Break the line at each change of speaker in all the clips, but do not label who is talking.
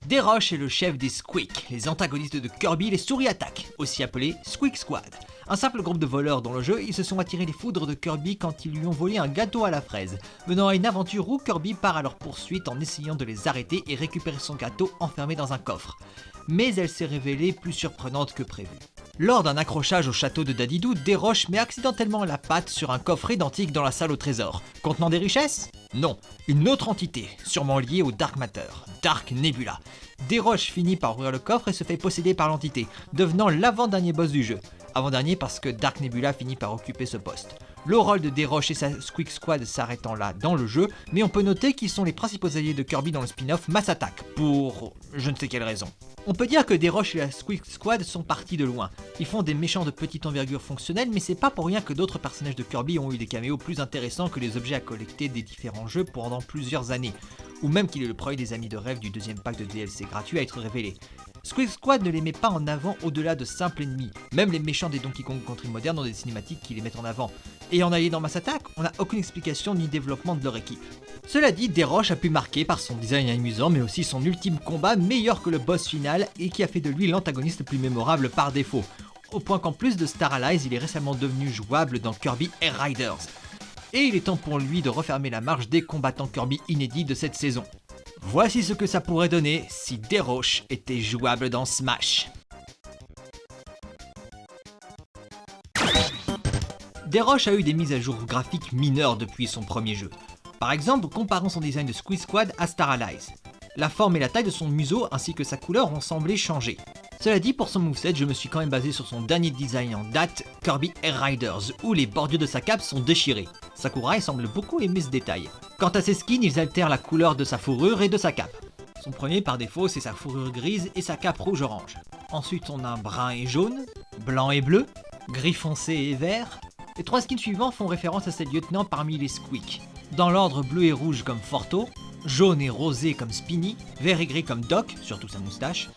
Déroche est le chef des Squeak, les antagonistes de Kirby, les souris attaques, aussi appelés Squeak Squad. Un simple groupe de voleurs dans le jeu, ils se sont attirés les foudres de Kirby quand ils lui ont volé un gâteau à la fraise, menant à une aventure où Kirby part à leur poursuite en essayant de les arrêter et récupérer son gâteau enfermé dans un coffre. Mais elle s'est révélée plus surprenante que prévu. Lors d'un accrochage au château de Dadidou, Déroche met accidentellement la patte sur un coffre identique dans la salle au trésor. Contenant des richesses? Non, une autre entité, sûrement liée au Dark Matter, Dark Nebula. Déroche finit par ouvrir le coffre et se fait posséder par l'entité, devenant l'avant-dernier boss du jeu. Avant-dernier parce que Dark Nebula finit par occuper ce poste. Le rôle de Déroche et sa Squeak Squad s'arrêtant là dans le jeu, mais on peut noter qu'ils sont les principaux alliés de Kirby dans le spin-off Mass Attack, pour je ne sais quelle raison. On peut dire que Déroche et la Squeak Squad sont partis de loin. Ils font des méchants de petite envergure fonctionnelle, mais c'est pas pour rien que d'autres personnages de Kirby ont eu des caméos plus intéressants que les objets à collecter des différents jeux pendant plusieurs années, ou même qu'il est le premier des amis de rêve du deuxième pack de DLC gratuit à être révélé. Squeak Squad ne les met pas en avant au-delà de simples ennemis, même les méchants des Donkey Kong Country modernes ont des cinématiques qui les mettent en avant. Et en allié dans Mass Attack, on n'a aucune explication ni développement de leur équipe. Cela dit, Déroche a pu marquer par son design amusant mais aussi son ultime combat meilleur que le boss final et qui a fait de lui l'antagoniste le plus mémorable par défaut. Au point qu'en plus de Star Allies, il est récemment devenu jouable dans Kirby Air Riders. Et il est temps pour lui de refermer la marche des combattants Kirby inédits de cette saison. Voici ce que ça pourrait donner si Déroche était jouable dans Smash. Déroche a eu des mises à jour graphiques mineures depuis son premier jeu. Par exemple, comparons son design de Squeak Squad à Star Allies. La forme et la taille de son museau ainsi que sa couleur ont semblé changer. Cela dit, pour son moveset, je me suis quand même basé sur son dernier design en date, Kirby Air Riders, où les bordures de sa cape sont déchirées. Sakurai semble beaucoup aimer ce détail. Quant à ses skins, ils altèrent la couleur de sa fourrure et de sa cape. Son premier par défaut, c'est sa fourrure grise et sa cape rouge-orange. Ensuite, on a un brun et jaune, blanc et bleu, gris foncé et vert. Les trois skins suivants font référence à ses lieutenants parmi les Squeak. Dans l'ordre bleu et rouge comme Forto, jaune et rosé comme Spinny, vert et gris comme Doc, surtout sa moustache,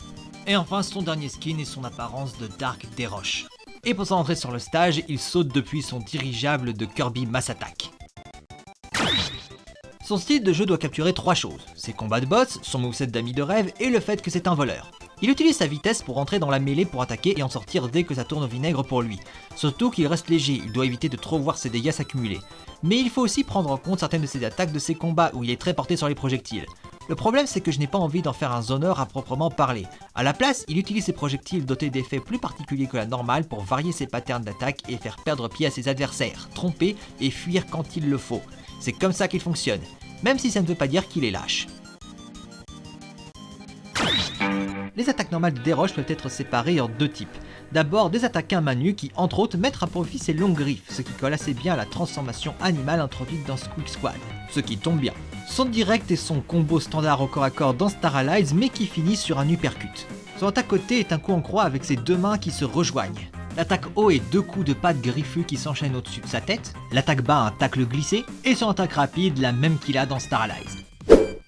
et enfin son dernier skin et son apparence de Dark Déroche. Et pour s'entrer sur le stage, il saute depuis son dirigeable de Kirby Mass Attack. Son style de jeu doit capturer trois choses, ses combats de boss, son moveset d'ami de rêve et le fait que c'est un voleur. Il utilise sa vitesse pour entrer dans la mêlée pour attaquer et en sortir dès que ça tourne au vinaigre pour lui. Surtout qu'il reste léger, il doit éviter de trop voir ses dégâts s'accumuler. Mais il faut aussi prendre en compte certaines de ses attaques de ses combats où il est très porté sur les projectiles. Le problème c'est que je n'ai pas envie d'en faire un zoneur à proprement parler. A la place, il utilise ses projectiles dotés d'effets plus particuliers que la normale pour varier ses patterns d'attaque et faire perdre pied à ses adversaires, tromper et fuir quand il le faut. C'est comme ça qu'il fonctionne, même si ça ne veut pas dire qu'il est lâche. Les attaques normales de Déroche peuvent être séparées en deux types. D'abord des attaques à main nue qui entre autres mettent à profit ses longues griffes, ce qui colle assez bien à la transformation animale introduite dans Squeak Squad, ce qui tombe bien. Son direct et son combo standard au corps à corps dans Star Allies mais qui finit sur un uppercut. Son attaque côté est un coup en croix avec ses deux mains qui se rejoignent. L'attaque haut est deux coups de patte griffus qui s'enchaînent au-dessus de sa tête, l'attaque bas un tacle glissé, et son attaque rapide la même qu'il a dans Star Allies.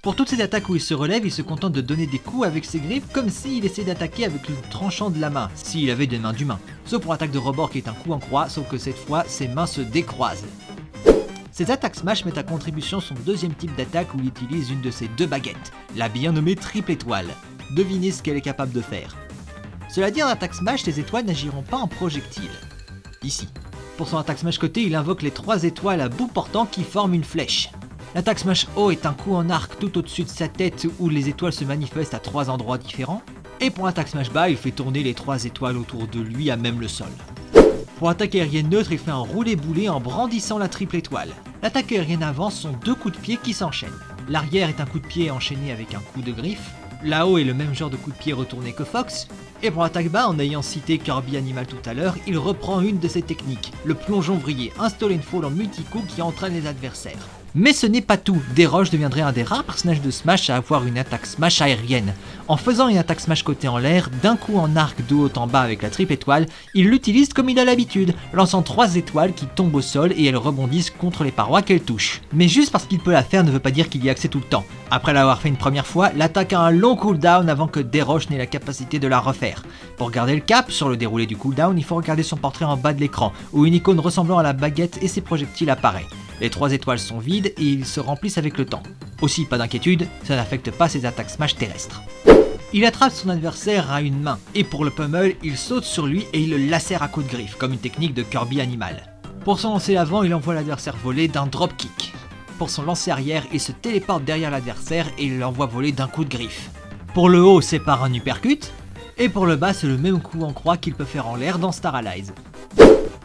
Pour toutes ces attaques où il se relève, il se contente de donner des coups avec ses griffes comme s'il essayait d'attaquer avec le tranchant de la main, s'il avait des mains d'humain. Sauf pour l'attaque de rebord qui est un coup en croix, sauf que cette fois, ses mains se décroisent. Ces attaques Smash mettent à contribution son deuxième type d'attaque où il utilise une de ses deux baguettes, la bien nommée triple étoile. Devinez ce qu'elle est capable de faire. Cela dit, en attaque Smash, les étoiles n'agiront pas en projectiles. Ici. Pour son attaque Smash côté, il invoque les trois étoiles à bout portant qui forment une flèche. L'attaque Smash haut est un coup en arc tout au-dessus de sa tête où les étoiles se manifestent à trois endroits différents. Et pour l'attaque Smash bas, il fait tourner les trois étoiles autour de lui à même le sol. Pour l'attaque aérienne neutre, il fait un roulé-boulé en brandissant la triple étoile. L'attaque aérienne avant sont deux coups de pied qui s'enchaînent. L'arrière est un coup de pied enchaîné avec un coup de griffe. Là-haut est le même genre de coup de pied retourné que Fox. Et pour l'attaque bas, en ayant cité Kirby Animal tout à l'heure, il reprend une de ses techniques, le plongeon vrillé, un stall and fall en multi-coup qui entraîne les adversaires. Mais ce n'est pas tout, Déroche deviendrait un des rares personnages de Smash à avoir une attaque Smash aérienne. En faisant une attaque Smash côté en l'air, d'un coup en arc de haut en bas avec la triple étoile, il l'utilise comme il a l'habitude, lançant 3 étoiles qui tombent au sol et elles rebondissent contre les parois qu'elles touchent. Mais juste parce qu'il peut la faire ne veut pas dire qu'il y a accès tout le temps. Après l'avoir fait une première fois, l'attaque a un long cooldown avant que Déroche n'ait la capacité de la refaire. Pour garder le cap sur le déroulé du cooldown, il faut regarder son portrait en bas de l'écran, où une icône ressemblant à la baguette et ses projectiles apparaît. Les 3 étoiles sont vides et ils se remplissent avec le temps. Aussi, pas d'inquiétude, ça n'affecte pas ses attaques smash terrestres. Il attrape son adversaire à une main, et pour le pummel, il saute sur lui et il le lacère à coups de griffe, comme une technique de Kirby animal. Pour son lancer avant, il envoie l'adversaire voler d'un dropkick. Pour son lancer arrière, il se téléporte derrière l'adversaire et il l'envoie voler d'un coup de griffe. Pour le haut, c'est par un uppercut, et pour le bas, c'est le même coup en croix qu'il peut faire en l'air dans Star Allies.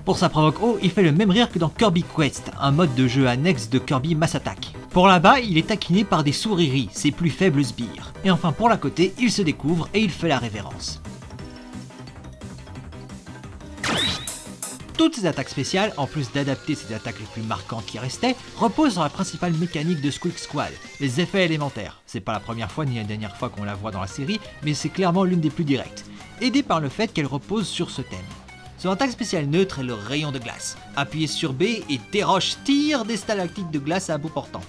Pour sa provoque haut, il fait le même rire que dans Kirby Quest, un mode de jeu annexe de Kirby Mass Attack. Pour là-bas, il est taquiné par des sourieries, ses plus faibles sbires. Et enfin pour la côté, il se découvre et il fait la révérence. Toutes ces attaques spéciales, en plus d'adapter ses attaques les plus marquantes qui restaient, reposent sur la principale mécanique de Squeak Squad, les effets élémentaires. C'est pas la première fois ni la dernière fois qu'on la voit dans la série, mais c'est clairement l'une des plus directes, aidée par le fait qu'elle repose sur ce thème. Son attaque spéciale neutre est le rayon de glace. Appuyez sur B et Desroches tire des stalactites de glace à bout portant.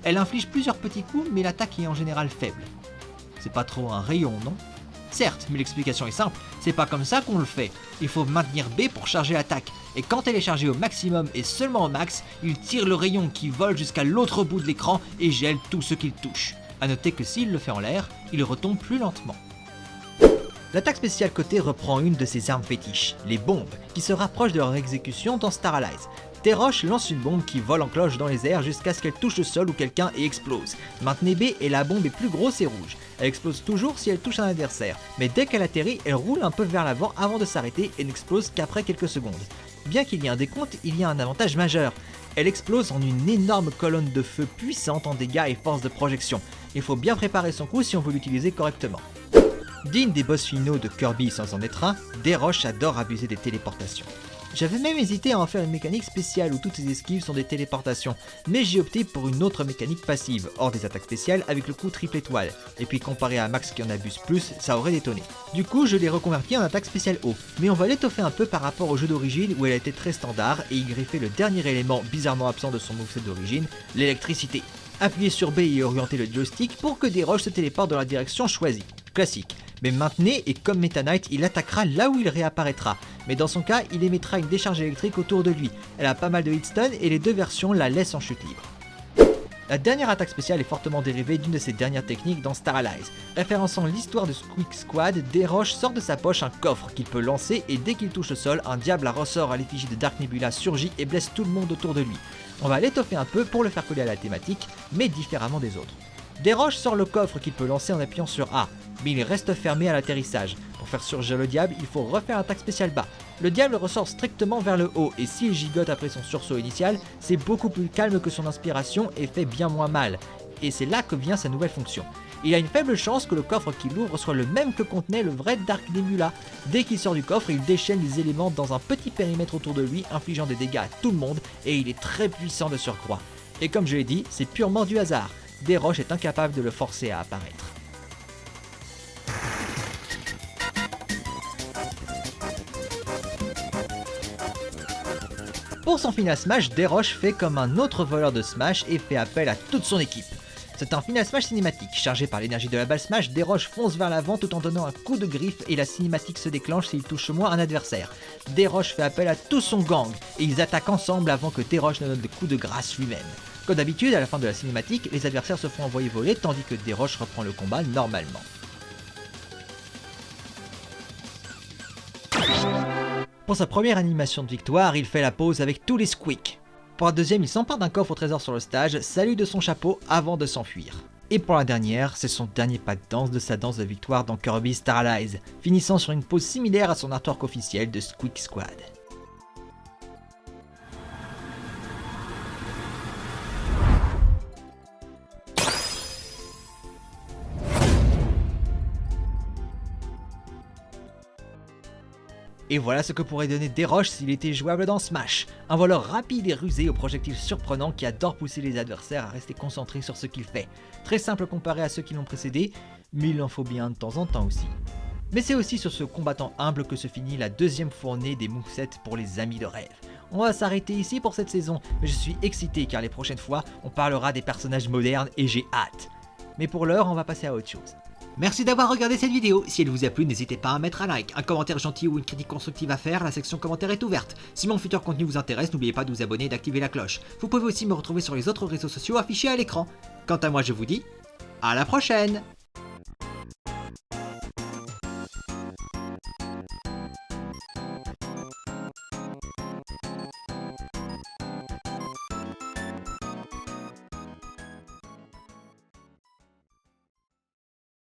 Elle inflige plusieurs petits coups, mais l'attaque est en général faible. C'est pas trop un rayon, non ? Certes, mais l'explication est simple, c'est pas comme ça qu'on le fait. Il faut maintenir B pour charger l'attaque, et quand elle est chargée au maximum et seulement au max, il tire le rayon qui vole jusqu'à l'autre bout de l'écran et gèle tout ce qu'il touche. A noter que s'il le fait en l'air, il retombe plus lentement. L'attaque spéciale côté reprend une de ses armes fétiches, les bombes, qui se rapprochent de leur exécution dans Star Allies. Desroches lance une bombe qui vole en cloche dans les airs jusqu'à ce qu'elle touche le sol ou quelqu'un et explose. Maintenez B et la bombe est plus grosse et rouge. Elle explose toujours si elle touche un adversaire, mais dès qu'elle atterrit, elle roule un peu vers l'avant avant de s'arrêter et n'explose qu'après quelques secondes. Bien qu'il y ait un décompte, il y a un avantage majeur. Elle explose en une énorme colonne de feu puissante en dégâts et force de projection. Il faut bien préparer son coup si on veut l'utiliser correctement. Digne des boss finaux de Kirby sans en être un, Desroches adore abuser des téléportations. J'avais même hésité à en faire une mécanique spéciale où toutes ses esquives sont des téléportations, mais j'ai opté pour une autre mécanique passive, hors des attaques spéciales avec le coup triple étoile, et puis comparé à Max qui en abuse plus, ça aurait détonné. Du coup je l'ai reconverti en attaque spéciale haut, mais on va l'étoffer un peu par rapport au jeu d'origine où elle était très standard et y greffer le dernier élément bizarrement absent de son moveset d'origine, l'électricité. Appuyez sur B et orientez le joystick pour que Desroches se téléporte dans la direction choisie. Classique. Mais maintenez et comme Meta Knight, il attaquera là où il réapparaîtra. Mais dans son cas, il émettra une décharge électrique autour de lui. Elle a pas mal de hitstun et les deux versions la laissent en chute libre. La dernière attaque spéciale est fortement dérivée d'une de ses dernières techniques dans Star Allies. Référençant l'histoire de Squeak Squad, Desroches sort de sa poche un coffre qu'il peut lancer et dès qu'il touche le sol, un diable à ressort à l'effigie de Dark Nebula surgit et blesse tout le monde autour de lui. On va l'étoffer un peu pour le faire coller à la thématique, mais différemment des autres. Desroches sort le coffre qu'il peut lancer en appuyant sur A, mais il reste fermé à l'atterrissage. Pour faire surgir le diable, il faut refaire l'attaque spéciale bas. Le diable ressort strictement vers le haut, et s'il gigote après son sursaut initial, c'est beaucoup plus calme que son inspiration et fait bien moins mal. Et c'est là que vient sa nouvelle fonction. Il a une faible chance que le coffre qu'il ouvre soit le même que contenait le vrai Dark Nebula. Dès qu'il sort du coffre, il déchaîne les éléments dans un petit périmètre autour de lui, infligeant des dégâts à tout le monde, et il est très puissant de surcroît. Et comme je l'ai dit, c'est purement du hasard. Desroches est incapable de le forcer à apparaître. Pour son final smash, Desroches fait comme un autre voleur de smash et fait appel à toute son équipe. C'est un final smash cinématique, chargé par l'énergie de la balle smash, Desroches fonce vers l'avant tout en donnant un coup de griffe et la cinématique se déclenche s'il touche au moins un adversaire. Desroches fait appel à tout son gang et ils attaquent ensemble avant que Desroches ne donne le coup de grâce lui-même. Comme d'habitude, à la fin de la cinématique, les adversaires se font envoyer voler tandis que Desroches reprend le combat normalement. Pour sa première animation de victoire, il fait la pause avec tous les squeaks. Pour la deuxième, il s'empare d'un coffre au trésor sur le stage, salue de son chapeau avant de s'enfuir. Et pour la dernière, c'est son dernier pas de danse de sa danse de victoire dans Kirby Star Allies, finissant sur une pose similaire à son artwork officiel de Squeak Squad. Et voilà ce que pourrait donner Desroches s'il était jouable dans Smash. Un voleur rapide et rusé aux projectiles surprenants qui adore pousser les adversaires à rester concentrés sur ce qu'il fait. Très simple comparé à ceux qui l'ont précédé, mais il en faut bien de temps en temps aussi. Mais c'est aussi sur ce combattant humble que se finit la deuxième fournée des movesets pour les amis de rêve. On va s'arrêter ici pour cette saison, mais je suis excité car les prochaines fois on parlera des personnages modernes et j'ai hâte. Mais pour l'heure on va passer à autre chose. Merci d'avoir regardé cette vidéo. Si elle vous a plu, n'hésitez pas à mettre un like, un commentaire gentil ou une critique constructive à faire, la section commentaires est ouverte. Si mon futur contenu vous intéresse, n'oubliez pas de vous abonner et d'activer la cloche. Vous pouvez aussi me retrouver sur les autres réseaux sociaux affichés à l'écran. Quant à moi, je vous dis à la prochaine!